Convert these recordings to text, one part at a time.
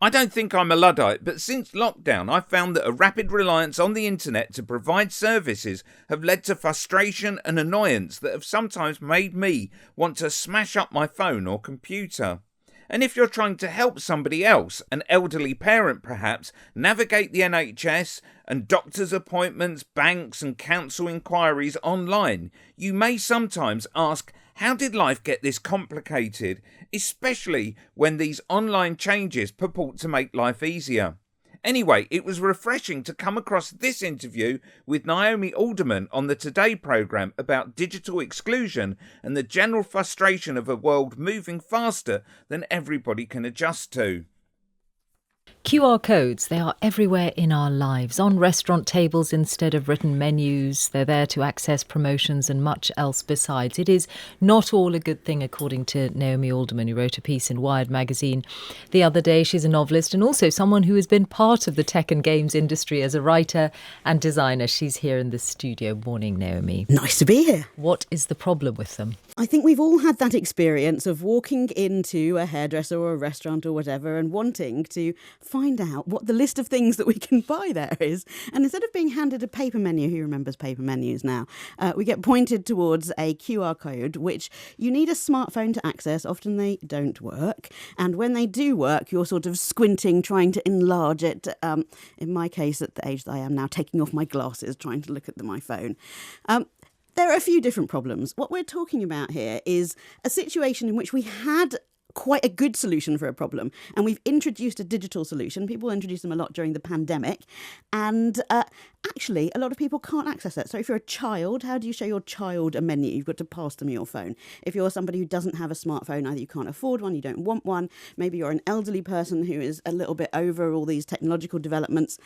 I don't think I'm a Luddite, but since lockdown I've found that a rapid reliance on the internet to provide services have led to frustration and annoyance that have sometimes made me want to smash up my phone or computer. And if you're trying to help somebody else, an elderly parent perhaps, navigate the NHS and doctor's appointments, banks and council inquiries online, you may sometimes ask, how did life get this complicated? Especially when these online changes purport to make life easier. Anyway, it was refreshing to come across this interview with NAOMI ALDERMAN on the Today programme about digital exclusion and the general frustration of a world moving faster than everybody can adjust to. QR codes, they are everywhere in our lives, on restaurant tables instead of written menus. They're there to access promotions and much else besides. It is not all a good thing, according to NAOMI ALDERMAN, who wrote a piece in Wired magazine the other day. She's a novelist and also someone who has been part of the tech and games industry as a writer and designer. She's here in the studio. Morning, Naomi. Nice to be here. What is the problem with them? I think we've all had that experience of walking into a hairdresser or a restaurant or whatever and wanting to find out what the list of things that we can buy there is. And instead of being handed a paper menu, who remembers paper menus now, we get pointed towards a QR code, which you need a smartphone to access. Often they don't work. And when they do work, you're sort of squinting, trying to enlarge it. In my case, at the age that I am now, taking off my glasses, trying to look at my phone. There are a few different problems. What we're talking about here is a situation in which we had quite a good solution for a problem, and we've introduced a digital solution. People introduced them a lot during the pandemic, and actually a lot of people can't access it. So if you're a child, how do you show your child a menu? You've got to pass them your phone. If you're somebody who doesn't have a smartphone, either you can't afford one, you don't want one, maybe you're an elderly person who is a little bit over all these technological developments.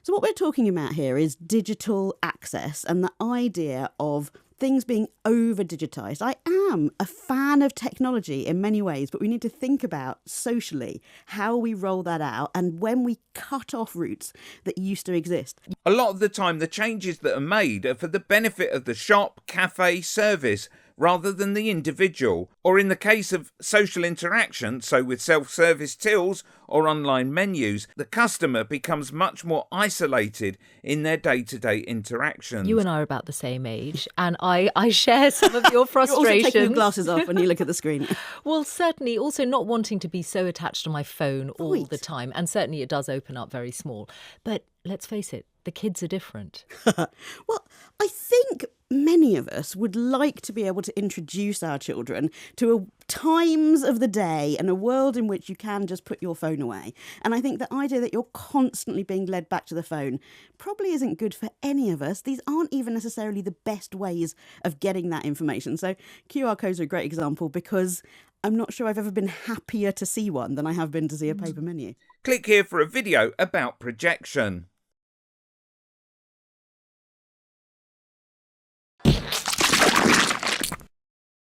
So what we're talking about here is digital access and the idea of things being over-digitised. I am a fan of technology in many ways, but we need to think about socially how we roll that out and when we cut off routes that used to exist. A lot of the time the changes that are made are for the benefit of the shop, cafe, service, rather than the individual, or in the case of social interaction, so with self-service tills or online menus, the customer becomes much more isolated in their day-to-day interactions. You and I are about the same age, and I share some of your frustrations. You're also taking your glasses off when you look at the screen. Well, certainly also not wanting to be so attached to my phone all the time, and certainly it does open up very small. But let's face it, the kids are different. Well, I think many of us would like to be able to introduce our children to times of the day and a world in which you can just put your phone away. And I think the idea that you're constantly being led back to the phone probably isn't good for any of us. These aren't even necessarily the best ways of getting that information. So QR codes are a great example because I'm not sure I've ever been happier to see one than I have been to see a paper menu. Click here for a video about projection.